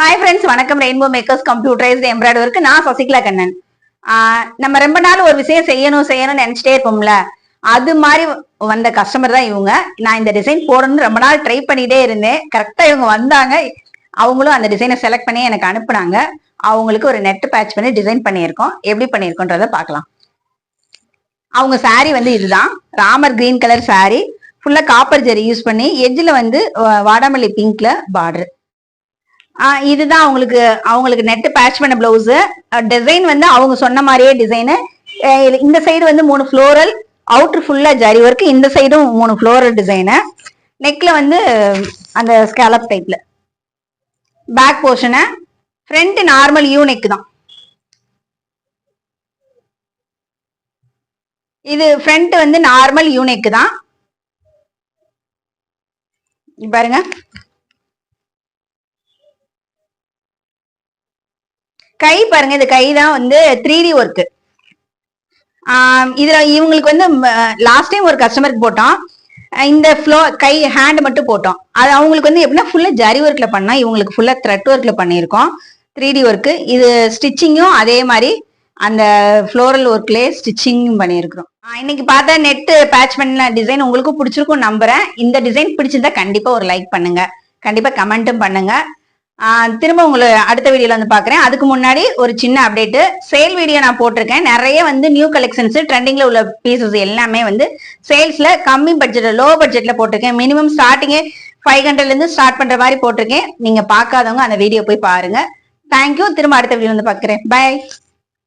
Hi friends, வணக்கம். Rainbow makers computerised embroidery work. நான் சசிகலா கண்ணன். நம்ம ரொம்ப நாள் ஒரு விஷயம் செய்யணும்னு நினைச்சிட்டே இருப்போம்ல, அது மாதிரி வந்த கஸ்டமர் தான் இவங்க. நான் இந்த டிசைன் போடணும்னு ரொம்ப நாள் ட்ரை பண்ணிட்டே இருந்தேன். கரெக்டா இவங்க வந்தாங்க. அவங்களும் அந்த டிசைனை செலக்ட் பண்ணி எனக்கு அனுப்புனாங்க. அவங்களுக்கு ஒரு நெட் பேட்ச் பண்ணி டிசைன் பண்ணியிருக்கோம். எப்படி பண்ணியிருக்கோன்றத பார்க்கலாம். அவங்க சாரி வந்து இதுதான், ராமர் கிரீன் கலர் சாரி. ஃபுல்லா காப்பர் ஜெரி யூஸ் பண்ணி எட்ஜில் வந்து வாடாமல்லி பிங்க்ல பார்டர். இதுதான் அவங்களுக்கு நெட் பேட்ச் பண்ண பிளவுஸ். டிசைன் வந்து அவங்க சொன்ன மாதிரியே டிசைனு. இந்த சைடு வந்து 3 ஃப்ளோரல், அவுட்ரு ஃபுல்லா ஜரி ஒர்க். இந்த சைடும் 3 ஃப்ளோரல் டிசைனு. நெக்ல வந்து அந்த ஸ்கேலப் டைப்ல. Back portion front normal U neck தான். இது ஃப்ரண்ட் வந்து நார்மல் யூ நெக் தான். பாருங்க, கை பாருங்க. இந்த கை தான் வந்து 3D ஒர்க். இதுல இவங்களுக்கு வந்து லாஸ்ட் டைம் ஒரு கஸ்டமருக்கு போட்டோம். இந்த கை ஹேண்ட் மட்டும் போட்டோம். அது அவங்களுக்கு வந்து எப்படின்னா ஃபுல்லா ஜரி ஒர்க்ல பண்ணா, இவங்களுக்கு ஃபுல்லா த்ரெட் ஒர்க்ல பண்ணியிருக்கோம். 3D work. இது ஸ்டிச்சிங்கும் அதே மாதிரி அந்த ஃப்ளோரல் ஒர்க்லயே ஸ்டிச்சிங்கும் பண்ணியிருக்கிறோம். இன்னைக்கு பார்த்தா நெட் பேட்ச் பண்ண டிசைன் உங்களுக்கும் பிடிச்சிருக்கும் நம்புறேன். இந்த டிசைன் பிடிச்சிருந்தா கண்டிப்பா ஒரு லைக் பண்ணுங்க, கண்டிப்பா கமெண்ட்டும் பண்ணுங்க. திரும்ப உங்களை அடுத்த வீடியோல வந்து பாக்குறேன். அதுக்கு முன்னாடி ஒரு சின்ன அப்டேட், சேல் வீடியோ நான் போட்டிருக்கேன். நிறைய வந்து நியூ கலெக்ஷன்ஸ் ட்ரெண்டிங்ல உள்ள பீசஸ் எல்லாமே வந்து சேல்ஸ்ல கம்மி பட்ஜெட்ல, லோ பட்ஜெட்ல போட்டிருக்கேன். மினிமம் ஸ்டார்டிங்கே 500ல இருந்து ஸ்டார்ட் பண்ற மாதிரி போட்டிருக்கேன். நீங்க பார்க்காதவங்க அந்த வீடியோ போய் பாருங்க. தேங்க்யூ. திரும்ப அடுத்த வீடியோ வந்து பாக்குறேன். பை.